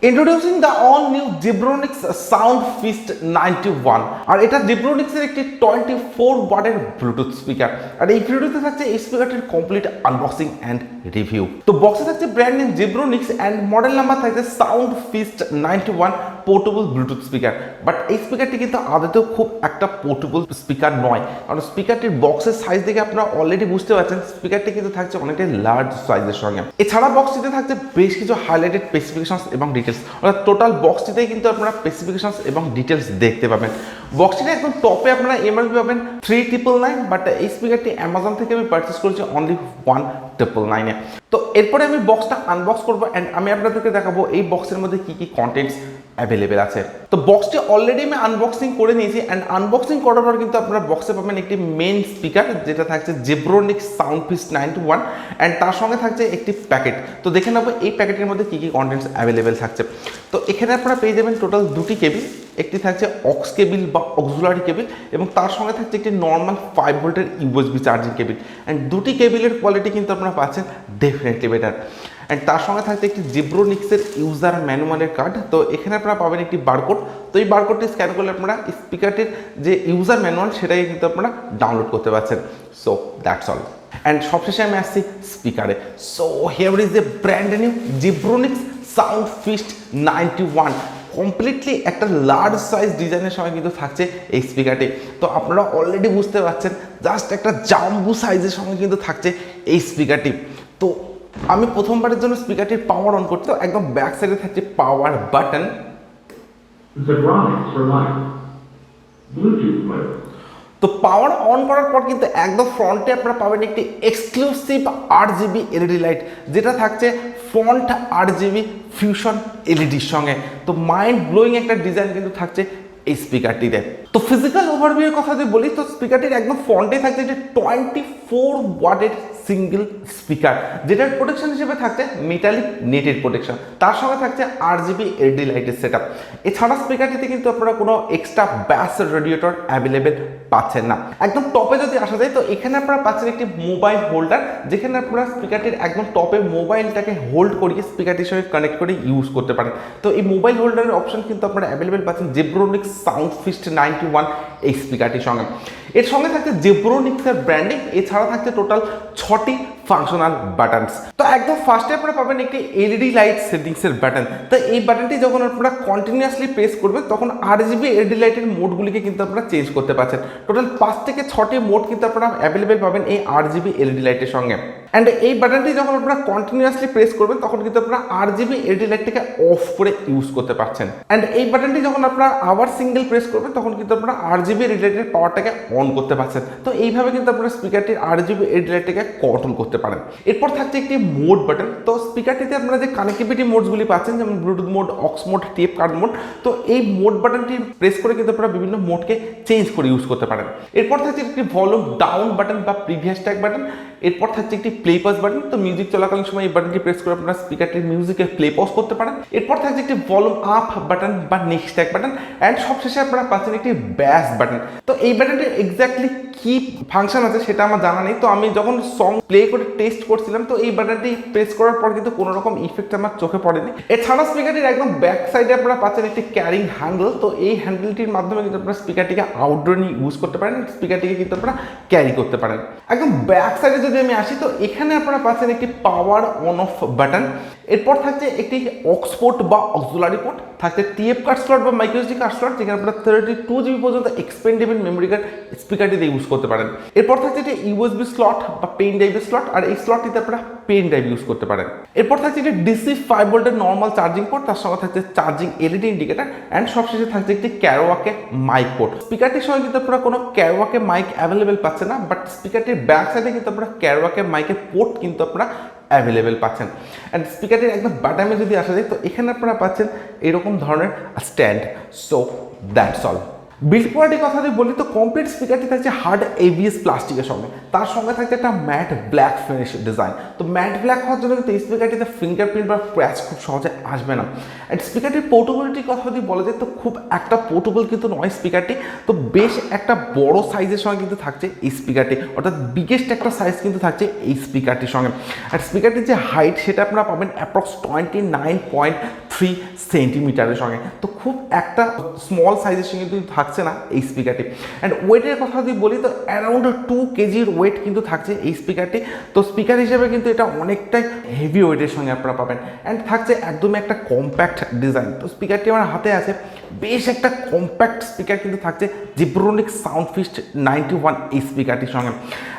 Introducing the all new Zebronics sound feast 91 আর এটা Zebronics এর একটি 24 ওয়াটের ব্লুটুথ স্পিকার। আর এই ভিডিওতে থাকছে এই স্পিকারটির কমপ্লিট আনবক্সিং অ্যান্ড রিভিউ। তো বক্সে থাকছে brand name Zebronics and model number থাকছে sound feast 91 portable bluetooth speaker. But এই স্পিকারটি কিন্তু আদতেও খুব একটা পোর্টেবল স্পিকার নয়, কারণ স্পিকারটির বক্সের সাইজ দেখে আপনারা অলরেডি বুঝতে পারছেন স্পিকারটি কিন্তু থাকছে অনেকটাই লার্জ সাইজের সঙ্গে। এছাড়া বক্সটিতে থাকছে বেশ কিছু হাইলাইটেড স্পেসিফিকেশনস এবং ডিটেলস, অর্থাৎ টোটাল বক্সটিতেই কিন্তু আপনারা স্পেসিফিকেশনস এবং ডিটেলস দেখতে পাবেন। বক্সটিতে একদম টপে আপনারা এমআরপি পাবেন 3999, বাট এই স্পিকারটি অ্যামাজন থেকে আমি পারচেস করেছি অনলি 1999 এ। তো এরপরে আমি বক্সটা আনবক্স করবো অ্যান্ড আমি আপনাদেরকে দেখাবো এই বক্সের মধ্যে কি কি কন্টেন্টস অ্যাভেলেবেল আছে। তো বক্সটি অলরেডি আমি আনবক্সিং করে নিয়েছি অ্যান্ড আনবক্সিং করার পর কিন্তু আপনারা বক্সে পাবেন একটি মেইন স্পিকার, যেটা থাকছে Zebronics সাউন্ড ফিস্ট 91 অ্যান্ড তার সঙ্গে থাকছে একটি প্যাকেট। তো দেখে নেবো এই প্যাকেটের মধ্যে কি কি কন্টেন্টস অ্যাভেলেবেল থাকছে। তো এখানে আপনারা পেয়ে যাবেন টোটাল দুটি কেবিল, একটি থাকছে অক্স কেবিল বা অক্সিলারি কেবিল এবং তার সঙ্গে থাকছে একটি নর্মাল 5 ভোল্টের ইউএসবি চার্জিং কেবিল। অ্যান্ড দুটি কেবিলের কোয়ালিটি কিন্তু আপনারা পাচ্ছেন ডেফিনেটলি বেটার। অ্যান্ড তার সঙ্গে থাকছে একটি Zebronics-এর ইউজার ম্যানুয়ালের কার্ড। তো এখানে আপনারা পাবেন একটি বারকোড। তো এই বারকোডটি স্ক্যান করলে আপনারা স্পিকারটির যে ইউজার ম্যানুয়াল সেটাকে কিন্তু আপনারা ডাউনলোড করতে পারছেন। So that's all. অ্যান্ড সবশেষে আমি আসছি স্পিকারে। So here is a brand new Zebronics sound feast 91, completely একটা লার্জ সাইজ ডিজাইনের সঙ্গে কিন্তু থাকছে এই স্পিকারটি। তো আপনারা অলরেডি বুঝতে পারছেন জাস্ট একটা জাম্বু সাইজের সঙ্গে কিন্তু থাকছে এই স্পিকারটি। তো আমি প্রথমবারের জন্য স্পিকারটির পাওয়ার অন করতে, একদম ব্যাক সাইডে থাকছে পাওয়ার বাটন। তো পাওয়ার অন করার পর কিন্তু একদম ফ্রন্টে আপনারা পাবেন একটি এক্সক্লুসিভ RGB এলইডি লাইট, যেটা থাকছে ফ্রন্ট RGB ফিউশন এলইডির সঙ্গে। তো মাইন্ড ব্লোয়িং একটা ডিজাইন কিন্তু থাকছে এই স্পিকারটিতে। তো ফিজিক্যাল ওভারভিউর কথা যদি বলি, তো স্পিকারটির একদম ফ্রন্টে থাকছে একটি 24 ওয়াটের সিঙ্গেল স্পিকার, যেটার প্রোটেকশন হিসেবে থাকছে মেটালিক নেটের প্রোটেকশন, তার সঙ্গে থাকছে RGB এলইডি লাইটের সেটআপ। এছাড়া স্পিকারটিতে কিন্তু আপনারা কোনো এক্সট্রা ব্যাস রেডিয়েটর অ্যাভেলেবেল পাচ্ছেন না। একদম টপে যদি আসা যায়, তো এখানে আপনারা পাচ্ছেন একটি মোবাইল হোল্ডার, যেখানে আপনারা স্পিকারটির একদম টপে মোবাইলটাকে হোল্ড করিয়ে স্পিকারটির সঙ্গে কানেক্ট করে ইউজ করতে পারেন। তো এই মোবাইল হোল্ডারের অপশন কিন্তু আপনারা অ্যাভেলেবেল পাচ্ছেন Zebronics সাউন্ড ফিস্ট 91 এই স্পিকারটির সঙ্গে। এর সঙ্গে থাকছে Zebronics-এর ব্র্যান্ডিং, এছাড়া থাকছে টোটাল 6টি ফাংশনাল বাটনস। তো একদম ফার্স্টে আপনারা পাবেন একটি এলইডি লাইট সেটিংসের বাটন। তো এই বাটনটি যখন আপনারা কন্টিনিউয়াসলি প্রেস করবেন, তখন RGB এলইডি লাইটের মোডগুলিকে কিন্তু আপনারা চেঞ্জ করতে পারছেন। টোটাল 5 থেকে 6টি মোড কিন্তু আপনারা অ্যাভেলেবেল পাবেন এই RGB এলইডি লাইটের সঙ্গে। অ্যান্ড এই বাটনটি যখন আপনারা কন্টিনিউয়াসলি প্রেস করবেন, তখন কিন্তু আপনারা RGB এলইডি লাইটটাকে অফ করে ইউজ করতে পারছেন। অ্যান্ড এই বাটনটি যখন আপনারা আবার সিঙ্গেল প্রেস করবেন, তখন কিন্তু আপনারা RGB এলইডি লাইটের পাওয়ারটাকে অন করতে পারছেন। তো এইভাবে কিন্তু আপনারা স্পিকারটির RGB এলইডি লাইটটাকে কন্ট্রোল করতে পারেন। এরপর থাকছে একটি মোড বাটন। তো স্পিকারটিতে আপনারা যে কানেক্টিভিটি মোডসগুলি পাচ্ছেন, যেমন Bluetooth mode, aux mode, tape card mode, তো এই মোড বাটনটি প্রেস করে কিন্তু আপনারা বিভিন্ন মোডকে চেঞ্জ করে ইউজ করতে পারেন। এরপর থাকছে একটি ভলিউম ডাউন বাটন বা প্রিভিয়াস ট্যাগ বাটন। এরপর থাকছে একটি প্লে পজ বাটন। তো মিউজিক চলাকালীন সময় এই বাটনটি প্রেস করে আপনারা স্পিকারটির মিউজিকে প্লে পজ করতে পারেন। এরপর থাকছে একটি ভলিউম আপ বাটন বা নেক্সট ট্যাগ বাটন। অ্যান্ড সবশেষে আপনারা পাচ্ছেন একটি ব্যাস বাটন। তো এই বাটনটির এক্স্যাক্টলি কি ফাংশন আছে সেটা আমার জানা নেই। তো আমি যখন সং প্লে করে টেস্ট করছিলাম, তো এই বাটনটি প্রেস করার পর কিন্তু কোনো রকম ইফেক্ট আমার চোখে পড়েনি। এছাড়া স্পিকারটির একদম ব্যাক সাইডে আপনারা পাচ্ছেন একটি ক্যারিং হ্যান্ডেল। তো এই হ্যান্ডেলটির মাধ্যমে কিন্তু আপনারা স্পিকারটিকে আউটডোর নিয়ে ইউজ করতে পারেন, স্পিকারটিকে কিন্তু আপনারা ক্যারি করতে পারেন। একদম ব্যাক সাইডে যদি আমি আসি, তো এখানে আপনারা পাচ্ছেন একটি পাওয়ার অন অফ বাটন। এরপর থাকছে একটি অক্স পোর্ট বা অক্সিলারি পোর্ট, থাকছে টিএফ কার্ড স্লট বা মাইক্রোএসডি কার্ড স্লট, যেখানে আপনারা 32 জিবি পর্যন্ত এক্সপেন্ডেবল মেমোরি কার্ড স্পিকারটিতে ইউজ করতে পারেন। এরপর থাকছে একটি ইউএসবি স্লট বা পেন ড্রাইভের স্লট, আর এই স্লটটিতে আপনারা পেন ড্রাইভ ইউজ করতে পারেন। এরপর থাকছে একটি ডিসি 5 ভোল্টের নর্মাল চার্জিং পোর্ট, তার সঙ্গে থাকছে চার্জিং এলইডি ইন্ডিকেটর। অ্যান্ড সবশেষে থাকছে একটি ক্যারোয়াকে মাইক পোর্ট। স্পিকারটির সঙ্গে কিন্তু আপনারা কোনো ক্যারোয়াকে মাইক অ্যাভেলেবেল পাচ্ছেন না, বাট স্পিকারটির ব্যাক সাইডে কিন্তু আপনারা ক্যারোয়াকে মাইকের পোর্ট কিন্তু আপনারা অ্যাভেলেবেল পাচ্ছেন। অ্যান্ড স্পিকারটির একদম বাটামে যদি আসা যায়, তো এখানে আপনারা পাচ্ছেন এরকম ধরনের stand. So that's all. Build কোয়ালিটির কথা যদি বলি তো কমপ্লিট স্পিকারটি থাকছে হার্ড এবিএস প্লাস্টিকের সঙ্গে, তার সঙ্গে থাকছে একটা ম্যাট ব্ল্যাক ফিনিশ ডিজাইন। তো ম্যাট ব্ল্যাক হওয়ার জন্য কিন্তু এই স্পিকারটিতে ফিঙ্গারপ্রিন্ট বা স্ক্র্যাচ খুব সহজে আসবে না। অ্যান্ড স্পিকারটির পোর্টেবিলিটির কথা যদি বলা যায় তো খুব একটা পোর্টেবল কিন্তু নয় স্পিকারটি, তো বেশ একটা বড় সাইজের সঙ্গে কিন্তু থাকছে এই স্পিকারটি, অর্থাৎ বিগেস্ট একটা সাইজ কিন্তু থাকছে এই স্পিকারটির সঙ্গে। আর স্পিকারটির যে হাইট সেটা আপনারা পাবেন অ্যাপ্রক্স 29.3 সেন্টিমিটারের সঙ্গে, তো খুব একটা স্মল সাইজের সঙ্গে কিন্তু থাকছে না এই স্পিকারটি। অ্যান্ড ওয়েটের কথা যদি বলি তো অ্যারাউন্ড 2 কেজির ওয়েট কিন্তু থাকছে এই স্পিকারটি, তো স্পিকার হিসেবে কিন্তু এটা অনেকটাই হেভি ওয়েটের সঙ্গে আপনারা পাবেন। অ্যান্ড থাকছে একদমই একটা কম্প্যাক্ট ডিজাইন। তো স্পিকারটি আমার হাতে আছে, বেশ একটা কম্প্যাক্ট স্পিকার কিন্তু থাকছে Zebronics সাউন্ডফিস্ট 91 এই স্পিকারটির সঙ্গে।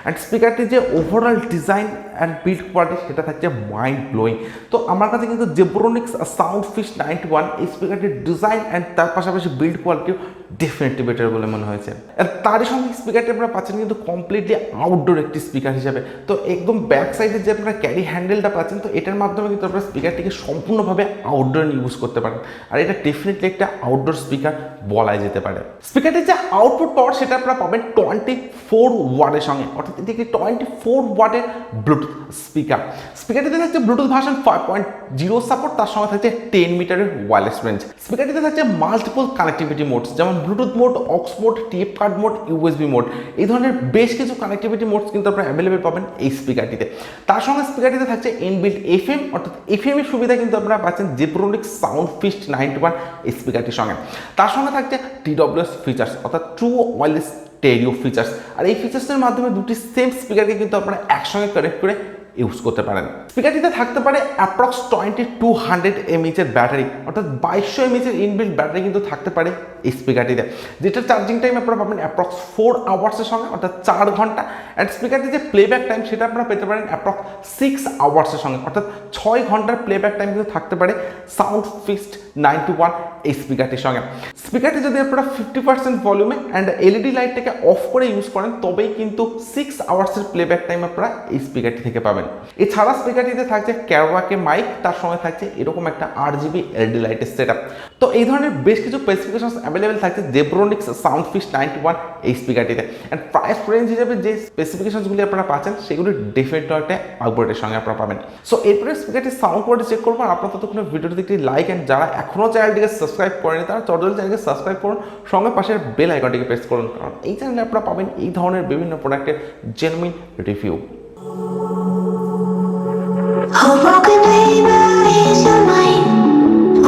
অ্যান্ড স্পিকারটির যে overall design and build quality সেটা থাকছে মাইন্ড ব্লোয়িং। তো আমার কাছে কিন্তু Zebronics সাউন্ডফিস্ট 91 এই স্পিকারটির ডিজাইন অ্যান্ড তার পাশাপাশি বিল্ড কোয়ালিটিও ডেফিনেটলি বেটার বলে মনে হয়েছে। আর তারই সঙ্গে স্পিকারটি আপনারা পাচ্ছেন কিন্তু কমপ্লিটলি আউটডোর একটি স্পিকার হিসাবে। তো একদম ব্যাক সাইডের যে আপনারা ক্যারি হ্যান্ডেলটা পাচ্ছেন, তো এটার মাধ্যমে কিন্তু আপনারা স্পিকারটিকে সম্পূর্ণভাবে আউটডোর ইউজ করতে পারেন, আর এটা ডেফিনেটলি একটা আউটডোর স্পিকার বলাই যেতে পারে। স্পিকারটির যে আউটপুট পাওয়ার সেটা আপনারা পাবেন 24 ওয়াটের সঙ্গে, অর্থাৎ এটি একটি 24 ওয়াটের ব্লুটুথ স্পিকার। স্পিকারটিতে থাকছে ব্লুটুথ ভার্সন 5.0 সাপোর্ট, তার সঙ্গে থাকছে 10 মিটারের ওয়্যারলেস রেঞ্জ। স্পিকারটিতে থাকছে মাল্টিপল কানেক্টিভিটি মোডস, যেমন Bluetooth mode, aux mode, TF card mode, USB mode, এই ধরনের বেশ কিছু কানেক্টিভিটি মোডস কিন্তু আপনারা অ্যাভেলেবেল পাবেন এই স্পিকারটিতে। তার সঙ্গে স্পিকারটিতে থাকছে ইনবিল্ট এফএম, অর্থাৎ এফএম এর সুবিধা কিন্তু আপনারা পাচ্ছেন Zebronics সাউন্ডফিস্ট 91 এই স্পিকারটির সঙ্গে। তার সঙ্গে থাকছে TWS ফিচার্স, অর্থাৎ ট্রু ওয়্যারলেস স্টেরিও ফিচার্স, আর এই ফিচার্সের মাধ্যমে দুটি সেম স্পিকারকে কিন্তু আপনারা একসঙ্গে কানেক্ট করে ইউজ করতে পারেন। স্পিকারটিতে থাকতে পারে অ্যাপ্রক্স 2200 mAh এর ব্যাটারি, অর্থাৎ 2200 mAh এর ইনবিল্ট ব্যাটারি কিন্তু থাকতে পারে এই স্পিকারটিতে, যেটা চার্জিং টাইম আপনারা পাবেন অ্যাপ্রক্স 4 আওয়ার্সের সঙ্গে, অর্থাৎ 4 ঘন্টা। অ্যান্ড স্পিকারটির যে প্লেব্যাক টাইম সেটা আপনারা পেতে পারেন অ্যাপ্রক্স 6 আওয়ার্সের সঙ্গে, অর্থাৎ 6 ঘন্টার প্লেব্যাক টাইম কিন্তু থাকতে পারে সাউন্ডফিস্ট 91 এই স্পিকারটির সঙ্গে। স্পিকারটি যদি আপনারা 50% ভলিউমে অ্যান্ড এলইডি লাইটটাকে অফ করে ইউজ করেন তবেই কিন্তু 6 আওয়ার্সের প্লেব্যাক টাইম আপনারা এই স্পিকারটি থেকে পাবেন। এছাড়া স্পিকারটিতে থাকছে ক্যারওয়াকে মাইক, তার সঙ্গে থাকছে এরকম একটা RGB এলইডি লাইটের সেটআপ। তো এই ধরনের বেশ কিছু স্পেসিফিকেশন অ্যাভেলেবেল থাকছে Zebronics সাউন্ডফিস্ট 91 এই স্পিকারটিতে। অ্যান্ড প্রাইস রেঞ্জ হিসেবে যে স্পেসিফিকেশনসগুলি আপনারা পাচ্ছেন সেগুলি ডেফিনেটলি একটা আপগ্রেডের সঙ্গে আপনারা পাবেন। সো এরপরে স্পিকারটির সাউন্ড কোয়ালিটি চেক করবো, আর আপনারা ততক্ষণে ভিডিওটি একটি লাইক অ্যান্ড যারা এখনও চ্যানেলটিকে সাবস্ক্রাইব করেনি তারা চটজলদি চ্যানেলকে সাবস্ক্রাইব করুন, সঙ্গে পাশের বেল আইকনটিকে প্রেস করুন, কারণ এই চ্যানেলে আপনারা পাবেন এই ধরনের বিভিন্ন প্রোডাক্টের genuine review. Oh, broken baby, is your mind?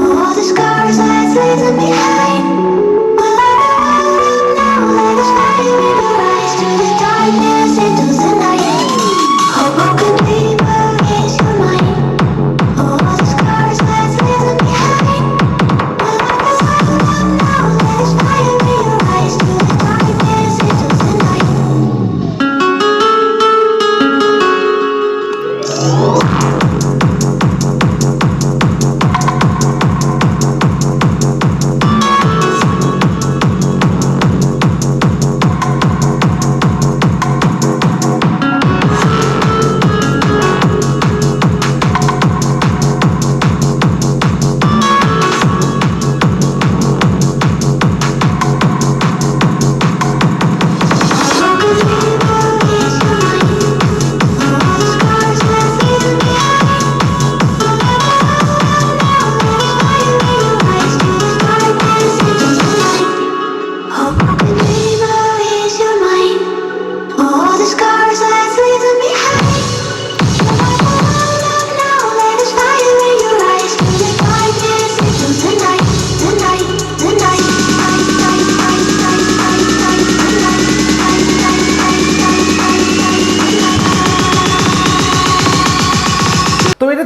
All the scars that's leaving behind. Will I never now? Let us fire in your eyes to the darkness into the night. Oh, broken baby, is your mind? All the scars that's leaving behind. Will I never now? Let us fire in your eyes to the darkness into the night.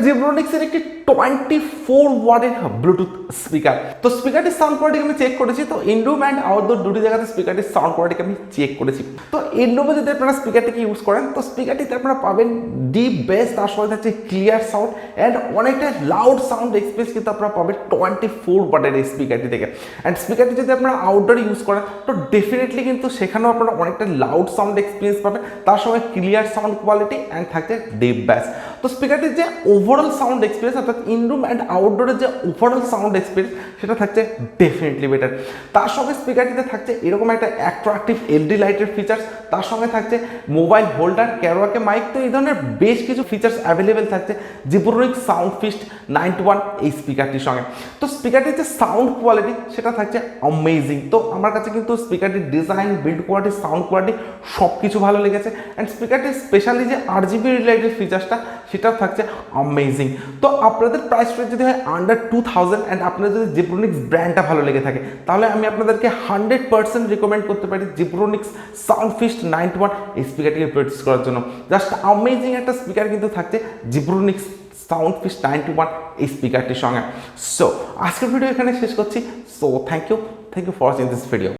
Zebronics এর একটি 24 ওয়াটের Bluetooth speaker. তো স্পিকারটির sound quality আমি check করেছি, তো indoor and outdoor দুটি জায়গাতে স্পিকারটির sound quality আমি চেক করেছি। তো ইনডোরে যদি আপনারা স্পিকারটিকে ইউজ করেন তো স্পিকারটিতে আপনারা পাবেন ডিপ বেস, তার সঙ্গে থাকছে ক্লিয়ার সাউন্ড অ্যান্ড অনেকটা লাউড সাউন্ড এক্সপিরিয়েন্স কিন্তু আপনারা পাবেন 24 ওয়াটের এই স্পিকারটি থেকে। অ্যান্ড স্পিকারটি যদি আপনারা আউটডোর ইউজ করেন তো ডেফিনেটলি কিন্তু সেখানেও আপনারা অনেকটা লাউড সাউন্ড এক্সপিরিয়েন্স পাবেন, তার সঙ্গে ক্লিয়ার সাউন্ড কোয়ালিটি অ্যান্ড থাকছে ডিপ বেস। তো তো স্পিকারটির যে ওভারঅল সাউন্ড এক্সপিরিয়েন্স অর্থাৎ ইনরুম অ্যান্ড আউটডোরের যে ওভারঅল সাউন্ড এক্সপিরিয়েন্স সেটা থাকছে ডেফিনেটলি বেটার। তার সঙ্গে স্পিকারটিতে থাকছে এরকম একটা অ্যাট্রাকটিভ এলইডি লাইটের ফিচার্স, তার সঙ্গে থাকছে মোবাইল হোল্ডার, ক্যারোয়াকে মাইক, তো এই ধরনের বেশ কিছু ফিচার্স অ্যাভেলেবেল থাকছে Zebronics সাউন্ড ফিস্ট 91 এই স্পিকারটির সঙ্গে। তো স্পিকারটির যে সাউন্ড কোয়ালিটি সেটা থাকছে অ্যামেজিং। তো আমার কাছে কিন্তু স্পিকারটির design, build quality, sound quality সব কিছু ভালো লেগেছে। অ্যান্ড স্পিকারটির স্পেশালি যে RGB রিলেটেড ফিচার্সটা সেটাও থাকছে অ্যামেজিং। তো আপনাদের প্রাইস রেঞ্জ যদি হয় আন্ডার 2000 অ্যান্ড আপনাদের যদি Zebronics ব্র্যান্ডটা ভালো লেগে থাকে তাহলে আমি আপনাদেরকে 100% রিকমেন্ড করতে পারি Zebronics সাউন্ড ফিস্ট 91 এই স্পিকারটিকে পারচেজ করার জন্য। জাস্ট অ্যামেজিং একটা স্পিকার কিন্তু থাকছে Zebronics সাউন্ড ফিস্ট 91 এই স্পিকারটির সঙ্গে। সো আজকের ভিডিও এখানে শেষ করছি। So thank you for watching this video.